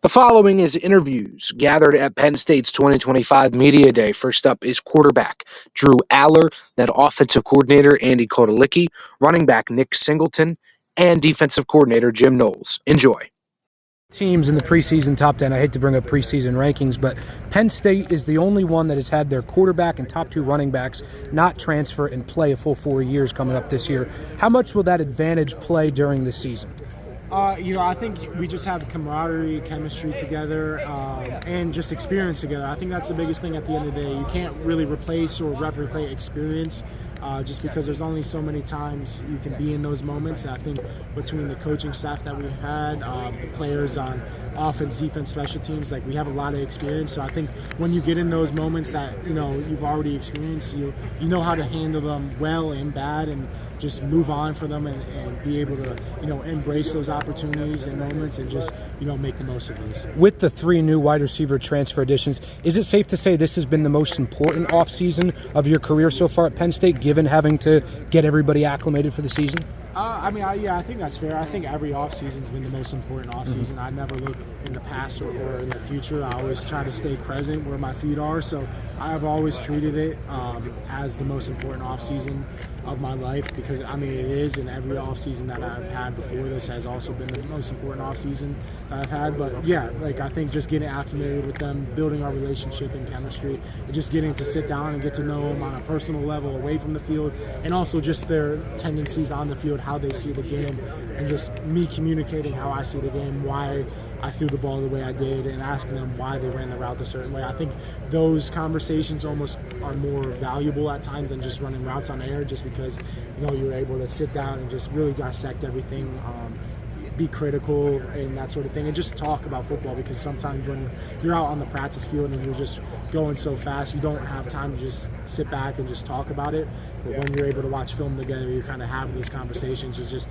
The following is interviews gathered at Penn State's 2025 Media Day. First up is quarterback Drew Allar, then offensive coordinator Andy Kotelnicki, running back Nick Singleton, and defensive coordinator Jim Knowles. Enjoy. Teams in the preseason top 10, I hate to bring up preseason rankings, but Penn State is the only one that has had their quarterback and top two running backs not transfer and play a full 4 years coming up this year. How much will that advantage play during the season? I think we just have camaraderie, chemistry together, and just experience together. I think that's the biggest thing at the end of the day. You can't really replace or replicate experience just because there's only so many times you can be in those moments. And I think between the coaching staff that we had, the players on offense, defense, special teams, like we have a lot of experience. So I think when you get in those moments that you've already experienced, you know how to handle them well and bad, and just move on for them and be able to embrace those opportunities and moments and just make the most of those. With the three new wide receiver transfer additions, is it safe to say this has been the most important offseason of your career so far at Penn State, given having to get everybody acclimated for the season? I think that's fair. I think every offseason's been the most important offseason. I never look in the past or in the future. I always try to stay present where my feet are. So I've always treated it as the most important offseason of my life, because it is, and every offseason that I've had before this has also been the most important offseason that I've had. But yeah, I think just getting acclimated with them, building our relationship and chemistry, and just getting to sit down and get to know them on a personal level away from the field, and also just their tendencies on the field, how they see the game, and just me communicating how I see the game, why I threw the ball the way I did, and asking them why they ran the route a certain way. I think those conversations almost are more valuable at times than just running routes on air, just because you're able to sit down and just really dissect everything, be critical and that sort of thing, and just talk about football, because sometimes when you're out on the practice field and you're just going so fast, you don't have time to just sit back and just talk about it. But when you're able to watch film together, you kind of have these conversations, you just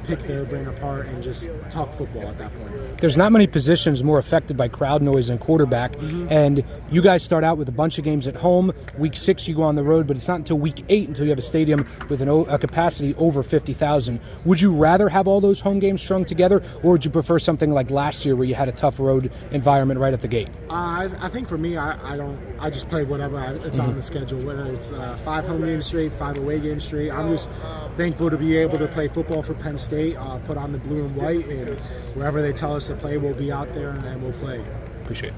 pick their brain apart and just talk football at that point. There's not many positions more affected by crowd noise than quarterback, and you guys start out with a bunch of games at home. Week 6 you go on the road, but it's not until week 8 until you have a stadium with a capacity over 50,000. Would you rather have all those home games strung together, or would you prefer something like last year where you had a tough road environment right at the gate? I think for me, I just play whatever it's on the schedule, whether it's 5 home games straight, 5 away games straight. I'm just thankful to be able to play football for Penn State, put on the blue and white, and wherever they tell us to play, we'll be out there and we'll play. Appreciate it.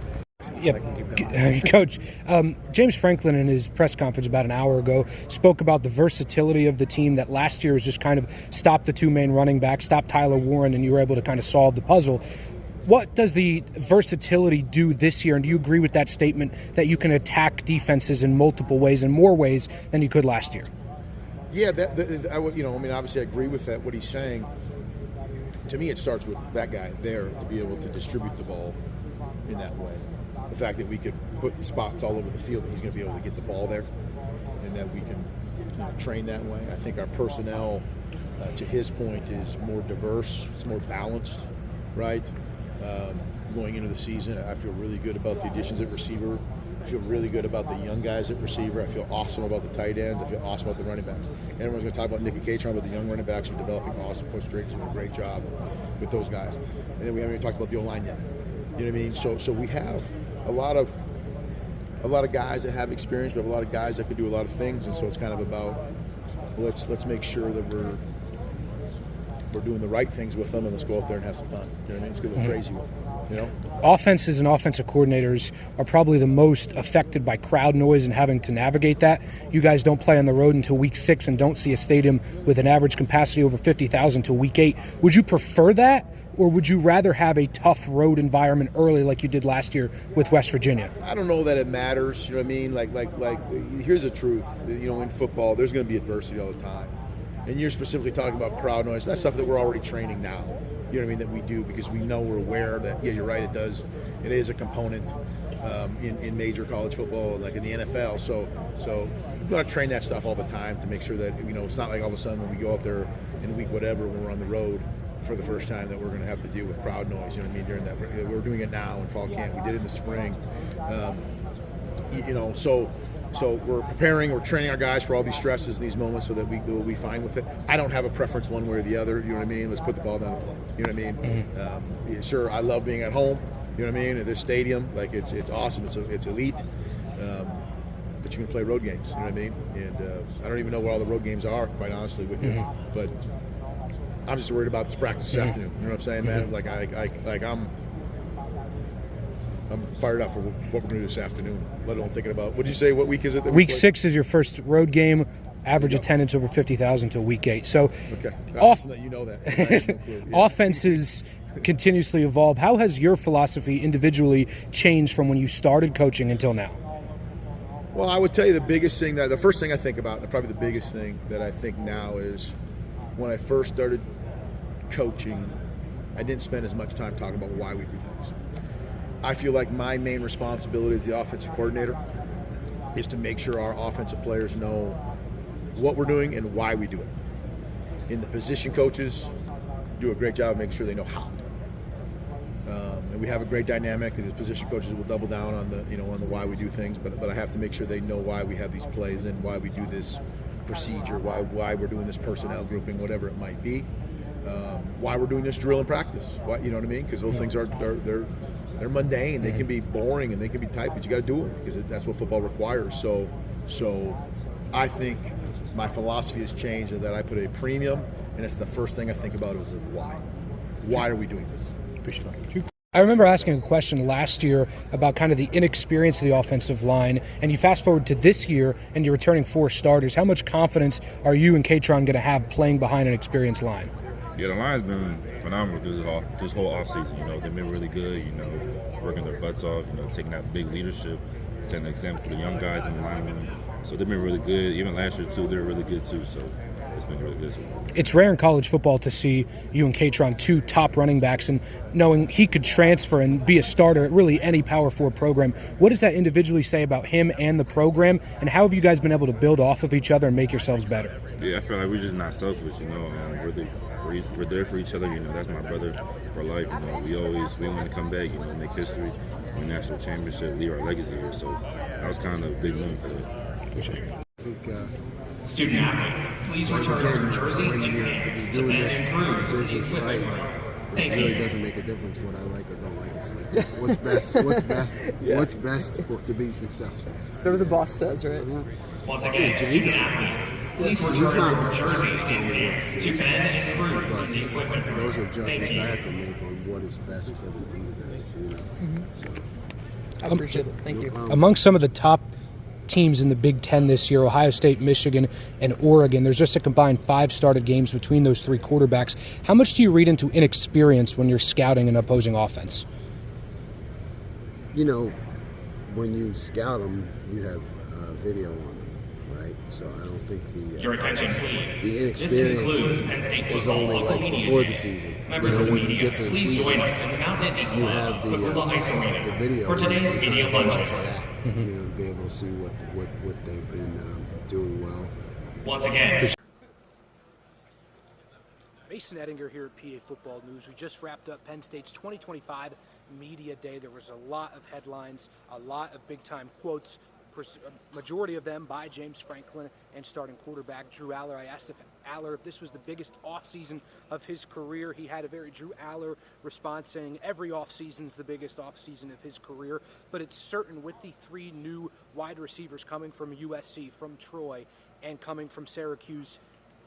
Yep. Coach, James Franklin in his press conference about an hour ago spoke about the versatility of the team, that last year was just kind of stop the two main running backs, stop Tyler Warren, and you were able to kind of solve the puzzle. What does the versatility do this year, and do you agree with that statement that you can attack defenses in multiple ways, in more ways than you could last year? Yeah, obviously I agree with that, what he's saying. To me, it starts with that guy there to be able to distribute the ball in that way. The fact that we could put spots all over the field that he's going to be able to get the ball there, and that we can train that way. I think our personnel, to his point, is more diverse, it's more balanced, right? Going into the season, I feel really good about the additions at receiver. I feel really good about the young guys at receiver. I feel awesome about the tight ends. I feel awesome about the running backs. Everyone's going to talk about Nick and Katron, but the young running backs are developing awesome. Coach Drake's doing a great job with those guys. And then we haven't even talked about the O-line yet. You know what I mean? So we have a lot of guys that have experience. We have a lot of guys that can do a lot of things, and so it's kind of about let's make sure that we're doing the right things with them, and let's go out there and have some fun. You know what I mean? Let's get a little crazy with them. Offenses and offensive coordinators are probably the most affected by crowd noise and having to navigate that. You guys don't play on the road until week 6 and don't see a stadium with an average capacity over 50,000 until week 8. Would you prefer that, or would you rather have a tough road environment early like you did last year with West Virginia? I don't know that it matters. You know what I mean? Here's the truth. In football, there's going to be adversity all the time. And you're specifically talking about crowd noise. That's stuff that we're already training now. You know what I mean? That we do, because we're aware that, yeah, you're right, it is a component in major college football, like in the NFL. So we've got to train that stuff all the time to make sure that, it's not like all of a sudden when we go out there in week whatever, when we're on the road for the first time, that we're going to have to deal with crowd noise. You know what I mean? During that, we're doing it now in fall camp. We did it in the spring. So we're preparing, we're training our guys for all these stresses, these moments, so that we'll be fine with it. I don't have a preference one way or the other. You know what I mean? Let's put the ball down the play. You know what I mean? Sure, I love being at home. You know what I mean? This stadium, like it's awesome. It's elite. But you can play road games. You know what I mean? And I don't even know where all the road games are, quite honestly with you. But I'm just worried about this practice this afternoon. You know what I'm saying, man? Like I'm fired up for what we're going to do this afternoon. Let alone thinking about, what did you say? What week is it? Week 6 is your first road game. Average attendance over 50,000 till week 8. So, okay, you know that. Offenses continuously evolve. How has your philosophy individually changed from when you started coaching until now? Well, I would tell you the first thing I think about, and probably the biggest thing that I think now is, when I first started coaching, I didn't spend as much time talking about why we do things. I feel like my main responsibility as the offensive coordinator is to make sure our offensive players know what we're doing and why we do it. And the position coaches do a great job of making sure they know how. And we have a great dynamic, and the position coaches will double down on the why we do things. But I have to make sure they know why we have these plays and why we do this procedure, why we're doing this personnel grouping, whatever it might be, why we're doing this drill and practice. Why, you know what I mean? Because those things they're mundane. They can be boring and they can be tight, but you got to do them because that's what football requires. So I think my philosophy has changed, and that I put a premium, and it's the first thing I think about is why. Why are we doing this? Appreciate it. I remember asking a question last year about kind of the inexperience of the offensive line, and you fast forward to this year and you're returning 4 starters. How much confidence are you and Katron going to have playing behind an experienced line? Yeah, the line's been phenomenal this whole offseason. You know, they've been really good, you know, working their butts off, you know, taking that big leadership, setting an example for the young guys in the line. So they've been really good. Even last year, too, they were really good, too. So it's been really good. It's rare in college football to see you and Katron, 2 top running backs, and knowing he could transfer and be a starter at really any Power 4 program. What does that individually say about him and the program, and how have you guys been able to build off of each other and make yourselves better? Yeah, I feel like we're just not selfish, you know. We're there for each other, you know. That's my brother for life, you know. We want to come back, you know, make history, win national championship, leave our legacy here. So that was kind of a big move for them. Appreciate it. Student athletes, please return your jerseys and pants to Penn and Cruz with the equipment room. Thank you. It really doesn't make a difference what I like or don't like. It's like, what's best to be successful. Whatever the boss says, right? Once again, student athletes, please return your jersey and pants to Penn and Cruz in the equipment room. Those are judgments I have to make on what is best for the defense. You know? So, I appreciate it. Thank you. Among some of the top teams in the Big Ten this year, Ohio State, Michigan, and Oregon, there's just a combined 5 started games between those 3 quarterbacks. How much do you read into inexperience when you're scouting an opposing offense? you know, when you scout them, you have video on them, right? So I don't think Your attention, please. the This concludes inexperience Penn State is football only local like media before day. the season. Members You know, of the when you media, get to the please season, join us at the Mountain Inn you Club, have the Coca-Cola Ice Arena video for today's you media can watch luncheon. for that, you know, to be able to see what they've been doing well. Once again, Mason Ettinger here at PA Football News. We just wrapped up Penn State's 2025 Media Day. There was a lot of headlines, a lot of big-time quotes, majority of them by James Franklin and starting quarterback Drew Allar. I asked Allar if this was the biggest offseason of his career. He had a very Drew Allar response saying every offseason is the biggest offseason of his career, but it's certain with the 3 new wide receivers coming from USC, from Troy, and coming from Syracuse,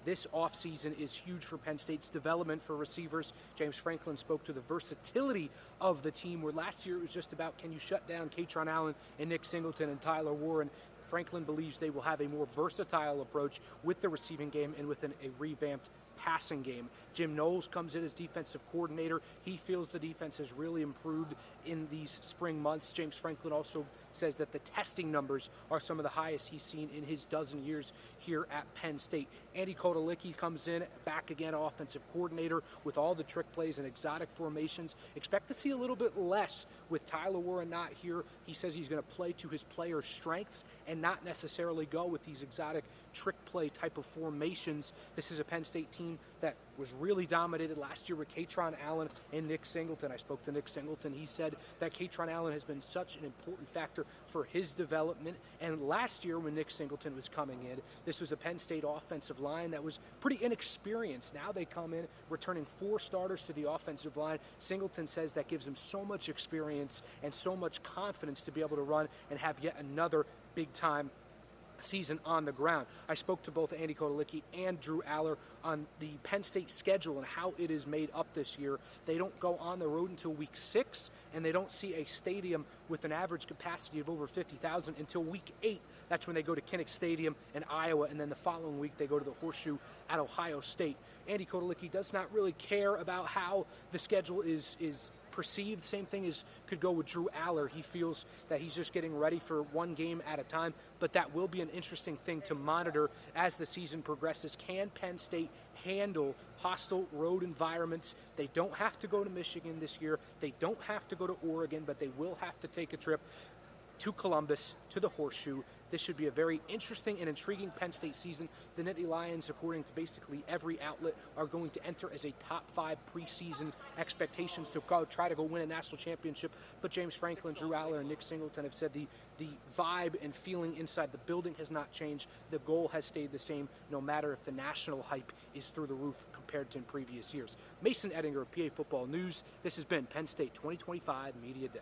this offseason is huge for Penn State's development for receivers. James Franklin spoke to the versatility of the team, where last year it was just about can you shut down Katron Allen and Nick Singleton and Tyler Warren. Franklin believes they will have a more versatile approach with the receiving game and with a revamped passing game. Jim Knowles comes in as defensive coordinator. He feels the defense has really improved in these spring months. James Franklin also says that the testing numbers are some of the highest he's seen in his dozen years here at Penn State. Andy Kotelnicki comes in, back again, offensive coordinator, with all the trick plays and exotic formations. Expect to see a little bit less with Tyler Warren not here. He says he's going to play to his players' strengths and not necessarily go with these exotic trick play type of formations. This is a Penn State team that was really dominated last year with Katron Allen and Nick Singleton. I spoke to Nick Singleton. He said that Katron Allen has been such an important factor for his development. And last year when Nick Singleton was coming in, this was a Penn State offensive line that was pretty inexperienced. Now they come in returning 4 starters to the offensive line. Singleton says that gives him so much experience and so much confidence to be able to run and have yet another big-time season on the ground. I spoke to both Andy Kotelnicki and Drew Allar on the Penn State schedule and how it is made up this year. They don't go on the road until week 6, and they don't see a stadium with an average capacity of over 50,000 until week 8. That's when they go to Kinnick Stadium in Iowa, and then the following week they go to the Horseshoe at Ohio State. Andy Kotelnicki does not really care about how the schedule is perceived. Same thing as could go with Drew Allar. He feels that he's just getting ready for one game at a time, but that will be an interesting thing to monitor as the season progresses. Can Penn State handle hostile road environments? They don't have to go to Michigan this year. They don't have to go to Oregon, but they will have to take a trip to Columbus, to the Horseshoe. This should be a very interesting and intriguing Penn State season. The Nittany Lions, according to basically every outlet, are going to enter as a top 5 preseason expectations to go try to go win a national championship. But James Franklin, Drew Allar, and Nick Singleton have said the vibe and feeling inside the building has not changed. The goal has stayed the same, no matter if the national hype is through the roof compared to in previous years. Mason Ettinger of PA Football News. This has been Penn State 2025 Media Day.